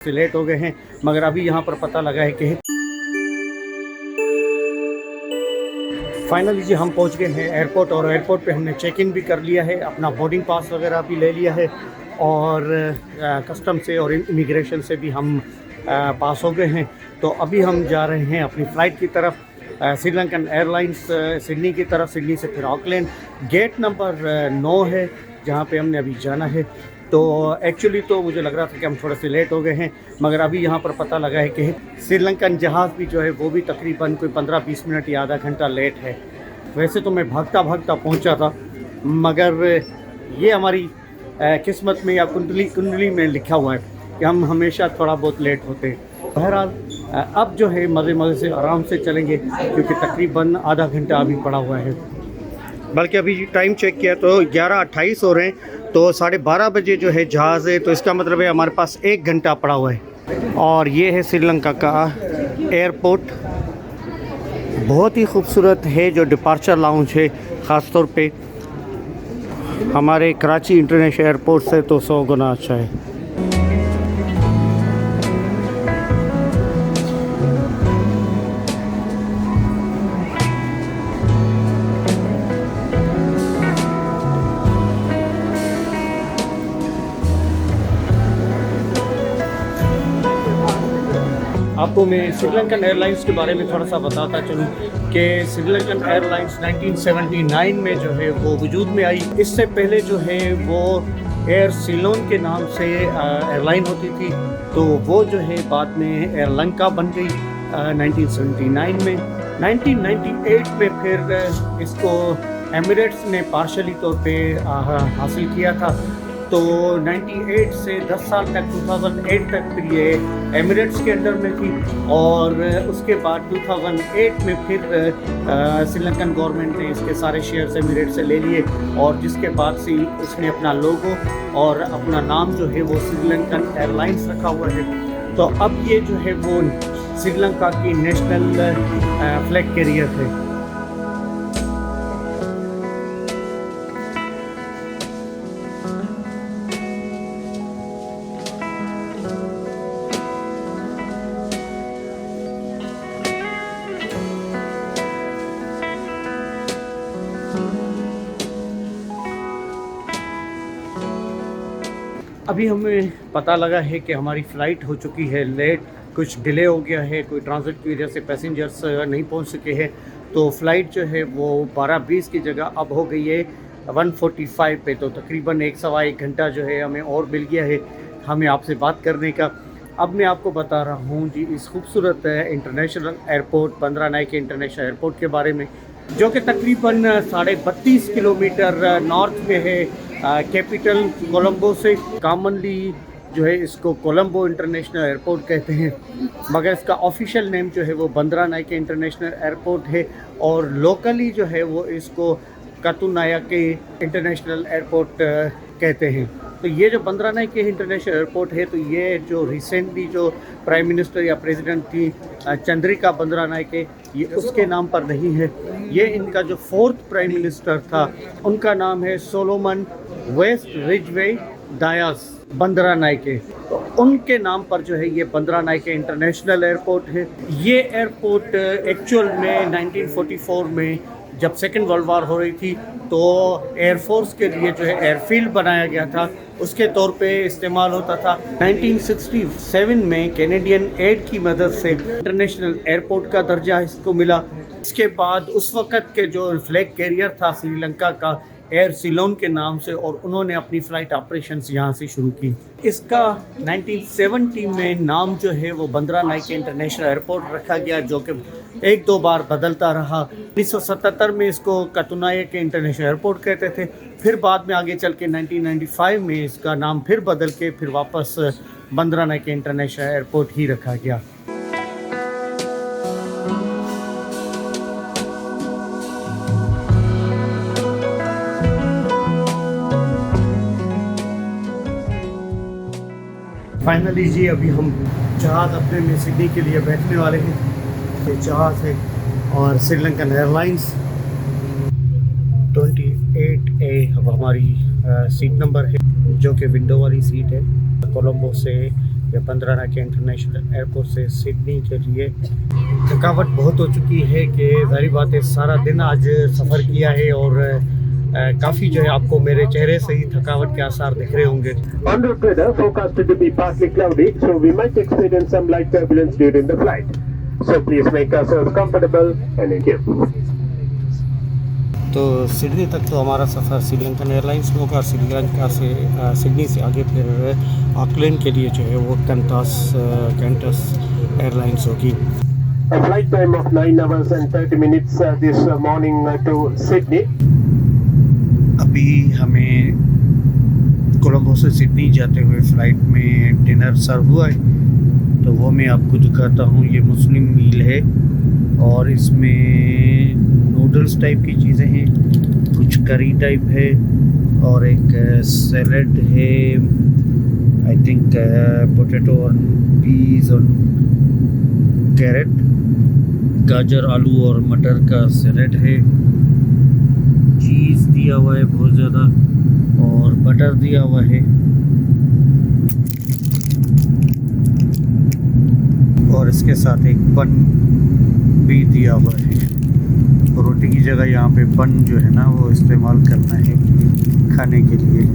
से लेट हो गए हैं, मगर अभी यहाँ पर पता लगा है कि फाइनली जी हम पहुँच गए हैं एयरपोर्ट। और एयरपोर्ट पे हमने चेक इन भी कर लिया है, अपना बोर्डिंग पास वगैरह भी ले लिया है और कस्टम से और इमिग्रेशन से भी हम पास हो गए हैं। तो अभी हम जा रहे हैं अपनी फ़्लाइट की तरफ, श्रीलंकन एयरलाइंस सिडनी की तरफ। सिडनी से फिर ऑकलैंड, गेट नंबर 9 है जहाँ पे हमने अभी जाना है। तो एक्चुअली तो मुझे लग रहा था कि हम थोड़े से लेट हो गए हैं, मगर अभी यहाँ पर पता लगा है कि श्रीलंकन जहाज़ भी जो है वो भी तकरीबन कोई 15-20 मिनट या आधा घंटा लेट है। वैसे तो मैं भागता भागता पहुँचा था, मगर ये हमारी किस्मत में या कुंडली में लिखा हुआ है कि हम हमेशा थोड़ा बहुत लेट होते हैं। बहरहाल अब जो है मज़े से आराम से चलेंगे, क्योंकि तकरीबन आधा घंटा अभी पड़ा हुआ है। बल्कि अभी टाइम चेक किया तो 11:28 हो रहे हैं, तो 12:30 बजे जो है जहाज़ है, तो इसका मतलब है हमारे पास 1 घंटा पड़ा हुआ है। और ये है श्रीलंका का एयरपोर्ट, बहुत ही खूबसूरत है। जो डिपार्चर लाउंज है ख़ास तौर पे हमारे कराची इंटरनेशनल एयरपोर्ट से तो 100 गुना अच्छा है। आपको मैं श्रीलंकन एयरलाइंस के बारे में थोड़ा सा बताता चलूँ कि श्रीलंकन एयरलाइंस 1979 में जो है वो वजूद में आई। इससे पहले जो है वो एयर सीलोन के नाम से एयरलाइन होती थी, तो वो जो है बाद में एयरलंका बन गई 1979 में। 1998 में फिर इसको एमिरेट्स ने पार्शली तौर पे हासिल किया था। तो 98 से 10 साल तक 2008 तक फिर ये एमिरेट्स के अंडर में थी, और उसके बाद 2008 में फिर श्रीलंकन गवर्नमेंट ने इसके सारे शेयर्स एमिरेट्स से ले लिए, और जिसके बाद से उसने अपना लोगो और अपना नाम जो है वो श्रीलंकन एयरलाइंस रखा हुआ है। तो अब ये जो है वो श्रीलंका की नेशनल फ्लैग कैरियर है। अभी हमें पता लगा है कि हमारी फ़्लाइट हो चुकी है लेट, कुछ डिले हो गया है, कोई ट्रांजिट की वजह से पैसेंजर्स नहीं पहुंच सके हैं। तो फ़्लाइट जो है वो 12:20 की जगह अब हो गई है 1:45 पे। तो तकरीबन 1-1.25 घंटा जो है हमें और मिल गया है हमें आपसे बात करने का। अब मैं आपको बता रहा हूँ जी इस खूबसूरत इंटरनेशनल एयरपोर्ट बंदरानाइके इंटरनेशनल एयरपोर्ट के बारे में, जो कि तकरीबन 32.5 किलोमीटर नॉर्थ में है कैपिटल कोलंबो से। कॉमनली जो है इसको कोलंबो इंटरनेशनल एयरपोर्ट कहते हैं, मगर इसका ऑफिशियल नेम जो है वो बंदरानाइके इंटरनेशनल एयरपोर्ट है, और लोकली जो है वो इसको कातुनायाके इंटरनेशनल एयरपोर्ट कहते हैं। तो ये जो बंदरानाइके इंटरनेशनल एयरपोर्ट है, तो ये जो रिसेंटली जो प्राइम मिनिस्टर या प्रेसिडेंट थी चंद्रिका बंदरानाइके, ये उसके नाम पर नहीं है। ये इनका जो 4th प्राइम मिनिस्टर था उनका नाम है सोलोमन वेस्ट रिजवे डायस बंदरानाइके, तो उनके नाम पर जो है ये बंदरानाइके इंटरनेशनल एयरपोर्ट है। ये एयरपोर्ट एक्चुअल में 1944 में जब सेकेंड वर्ल्ड वार हो रही थी तो एयरफोर्स के लिए जो है एयरफील्ड बनाया गया था, उसके तौर पे इस्तेमाल होता था। 1967 में कैनेडियन एड की मदद से इंटरनेशनल एयरपोर्ट का दर्जा इसको मिला। इसके बाद उस वक़्त के जो फ्लैग कैरियर था श्रीलंका का एयर सीलोन के नाम से, और उन्होंने अपनी फ़्लाइट ऑपरेशंस यहाँ से शुरू की। इसका 1970 में नाम जो है वो बंदरानाइके इंटरनेशनल एयरपोर्ट रखा गया, जो कि 1-2 बार बदलता रहा। 1977 में इसको कातुनायाके इंटरनेशनल एयरपोर्ट कहते थे, फिर बाद में आगे चल के 1995 में इसका नाम फिर बदल के फिर वापस बंदरानाइके इंटरनेशनल एयरपोर्ट ही रखा गया। फाइनली जी अभी हम जहाज़ अपने में सिडनी के लिए बैठने वाले हैं। ये जहाज़ है और श्रीलंकन एयरलाइंस 28A अब हमारी सीट नंबर है, जो कि विंडो वाली सीट है। कोलंबो से या बंदरानाके इंटरनेशनल एयरपोर्ट से सिडनी के लिए। थकावट बहुत हो चुकी है कि जाहिर बात है सारा दिन आज सफ़र किया है और काफ़ी जो है आपको मेरे चेहरे से ही थकावट के आसार दिख रहे होंगे। En route weather forecasted to be partly cloudy, so we might experience some light turbulence during the flight. So please make yourselves comfortable and enjoy. तो सिडनी तक तो हमारा सफ़र श्रीलंकन एयरलाइंस में होगा। श्रीलंका से सिडनी से आगे फिर ऑकलैंड के लिए जो है वो कैंटस एयरलाइंस होगी। A flight time of 9 hours and 30 minutes this morning to Sydney. अभी हमें कोलंबो से सिडनी जाते हुए फ़्लाइट में डिनर सर्व हुआ है, तो वो मैं आपको दिखाता हूँ। ये मुस्लिम मील है और इसमें नूडल्स टाइप की चीज़ें हैं, कुछ करी टाइप है और एक सैलड है, आई थिंक पोटैटो और पीस और कैरेट, गाजर आलू और मटर का सैलड है, चीज़ दिया हुआ है बहुत ज़्यादा और बटर दिया हुआ है और इसके साथ एक बन भी दिया हुआ है। रोटी की जगह यहाँ पे बन जो है ना वो इस्तेमाल करना है खाने के लिए।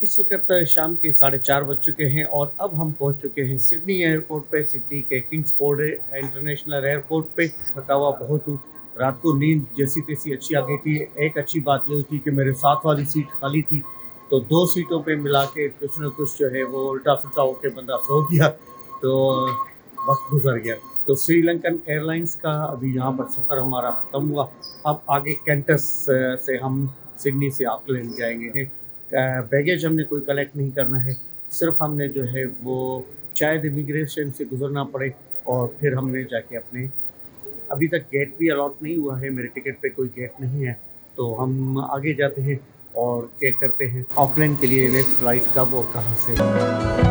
इस वक्त शाम के 4:30 बज चुके हैं और अब हम पहुंच चुके हैं सिडनी एयरपोर्ट पे, सिडनी के किंग्सफोर्ड इंटरनेशनल एयरपोर्ट पे। थका हुआ बहुत हूँ, रात को नींद जैसी तैसी अच्छी आ गई थी। एक अच्छी बात ये थी कि मेरे साथ वाली सीट खाली थी, तो 2 सीटों पे मिला के कुछ न कुछ जो है वो उल्टा सुल्टा होकर बंदा सो गया, तो वक्त गुजर गया। तो श्रीलंकन एयरलाइंस का अभी यहाँ पर सफ़र हमारा ख़त्म हुआ। अब आगे कैंटस से हम सिडनी से ऑकलैंड जाएंगे। बैगेज हमने कोई कलेक्ट नहीं करना है, सिर्फ हमने जो है वो शायद इमिग्रेशन से गुजरना पड़े और फिर हमने जाके अपने, अभी तक गेट भी अलॉट नहीं हुआ है, मेरे टिकट पे कोई गेट नहीं है, तो हम आगे जाते हैं और चेक करते हैं ऑकलैंड के लिए नेक्स्ट फ़्लाइट कब और कहाँ से।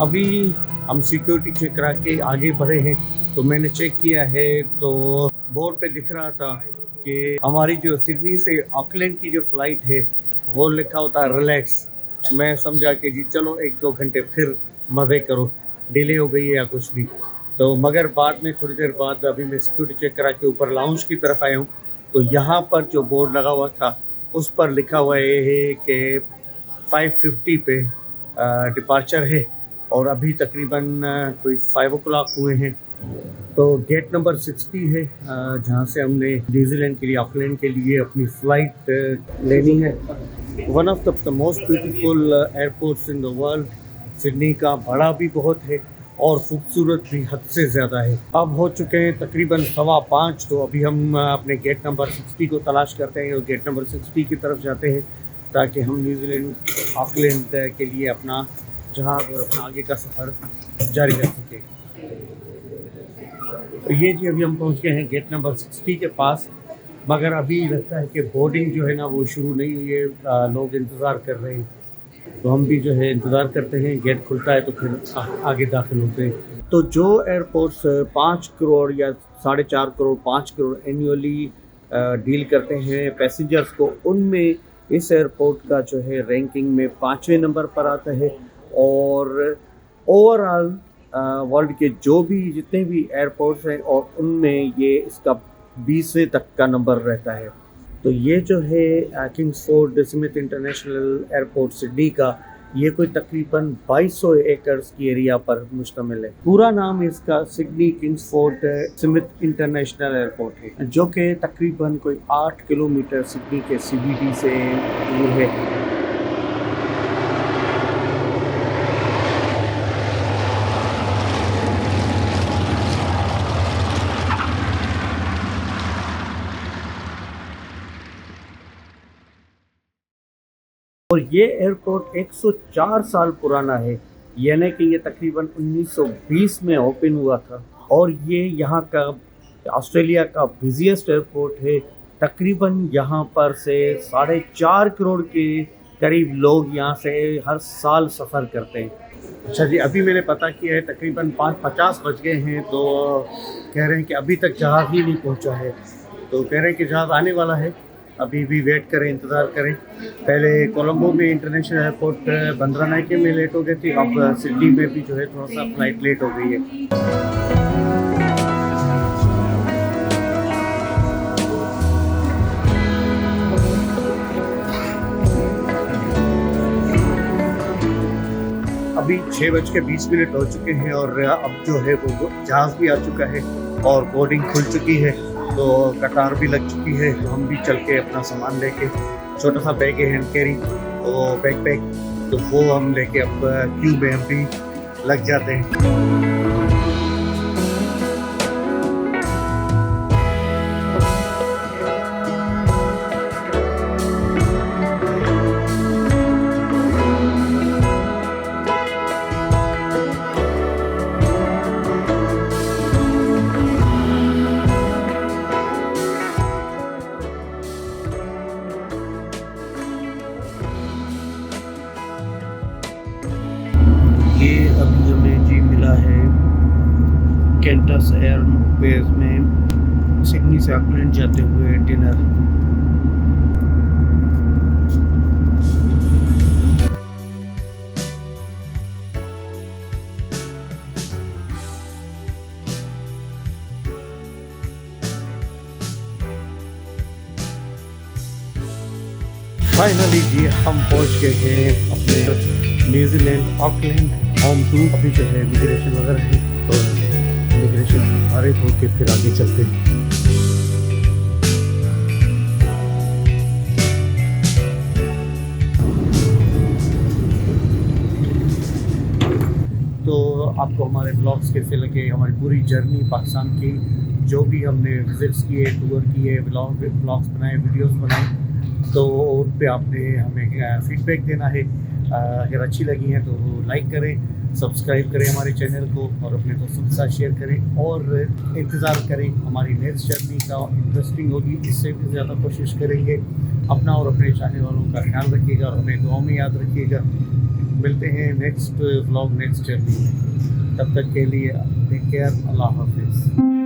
अभी हम सिक्योरिटी चेक करा के आगे बढ़े हैं, तो मैंने चेक किया है तो बोर्ड पे दिख रहा था कि हमारी जो सिडनी से ऑकलैंड की जो फ़्लाइट है वो लिखा होता है रिलैक्स। मैं समझा कि जी चलो 1-2 घंटे फिर मज़े करो, डिले हो गई है या कुछ भी, तो मगर बाद में थोड़ी देर बाद अभी मैं सिक्योरिटी चेक करा के ऊपर लाउंज की तरफ आया हूँ, तो यहाँ पर जो बोर्ड लगा हुआ था उस पर लिखा हुआ ये है कि 5:50 पे डिपार्चर है और अभी तकरीबन कोई 5 o'clock हुए हैं। तो गेट नंबर 60 है जहाँ से हमने न्यूजीलैंड के लिए, ऑकलैंड के लिए अपनी फ़्लाइट लेनी है। One of the most beautiful airports in the world. Sydney का बड़ा भी बहुत है और ख़ूबसूरत भी हद से ज़्यादा है। अब हो चुके हैं तकरीबन 5:15, तो अभी हम अपने गेट नंबर 60 को तलाश करते हैं और गेट नंबर 60 की तरफ जाते हैं ताकि हम न्यूजीलैंड ऑकलैंड के लिए अपना जहाज़ और अपना आगे का सफ़र जारी रख सके। तो ये जी अभी हम पहुंच गए हैं गेट नंबर 60 के पास, मगर अभी लगता है कि बोर्डिंग जो है ना वो शुरू नहीं हुई है, लोग इंतज़ार कर रहे हैं, तो हम भी जो है इंतज़ार करते हैं। गेट खुलता है तो फिर आगे दाखिल होते हैं। तो जो एयरपोर्ट्स 5 करोड़ या 4.5 करोड़ 5 करोड़ एनुअली डील करते हैं पैसेंजर्स को, उनमें इस एयरपोर्ट का जो है रैंकिंग में 5वें नंबर पर आता है और ओवरऑल वर्ल्ड के जो भी जितने भी एयरपोर्ट्स हैं और उनमें ये इसका 20वें तक का नंबर रहता है। तो ये जो है Kingsford Smith international airport Sydney का, ये कोई तकरीबन 2200 एकड़्स की एरिया पर मुश्तमिल है। पूरा नाम इसका Sydney Kingsford Smith international airport है, जो कि तकरीबन कोई 8 किलोमीटर सिडनी के CBD से दूर है। और ये एयरपोर्ट 104 साल पुराना है, यानी कि ये तकरीबन 1920 में ओपन हुआ था और ये यहाँ का ऑस्ट्रेलिया का बिजिएस्ट एयरपोर्ट है। तकरीबन यहाँ पर से 4.5 करोड़ के करीब लोग यहाँ से हर साल सफ़र करते हैं। अच्छा जी, अभी मैंने पता किया है तकरीबन 5:50 बज गए हैं, तो कह रहे हैं कि अभी तक जहाज़ ही नहीं पहुँचा है। तो कह रहे हैं कि जहाज़ आने वाला है, अभी भी वेट करें, इंतज़ार करें। पहले कोलंबो में इंटरनेशनल एयरपोर्ट बंदरानाइके में लेट हो गई थी, अब सिडनी में भी जो है थोड़ा सा फ्लाइट लेट हो गई है। अभी 6:20 हो चुके हैं और अब जो है वो जहाज़ भी आ चुका है और बोर्डिंग खुल चुकी है, तो कतार भी लग चुकी है। तो हम भी चल के अपना सामान लेके, छोटा सा बैग है हैंड कैरी, तो बैकपैक, तो वो हम लेके अब क्यू में हम भी लग जाते हैं। ये अभी हमें जी मिला है कैंटस एयरबेस में सिडनी से ऑकलैंड जाते हुए डिनर। फाइनली जी हम पहुंच गए हैं अपने न्यूजीलैंड ऑकलैंड होम टू। अभी जो है इमिग्रेशन वगैरह है, तो इमिग्रेशन सारे होके फिर आगे चलते हैं। तो आपको हमारे ब्लॉग्स कैसे लगे, हमारी पूरी जर्नी पाकिस्तान की, जो भी हमने विजिट्स किए, टूर किए, ब्लॉग्स बनाए, वीडियोस बनाए, तो उन पे आपने हमें फीडबैक देना है। अगर अच्छी लगी हैं तो लाइक करें, सब्सक्राइब करें हमारे चैनल को और अपने दोस्तों के साथ शेयर करें और इंतज़ार करें हमारी नेक्स्ट जर्नी का। इंटरेस्टिंग होगी, इससे भी ज़्यादा कोशिश करेंगे। अपना और अपने चाहने वालों का ख्याल रखिएगा और हमें दुआ में याद रखिएगा। मिलते हैं नेक्स्ट व्लॉग, नेक्स्ट जर्नी में। तब तक के लिए टेक केयर, अल्लाह हाफिज़।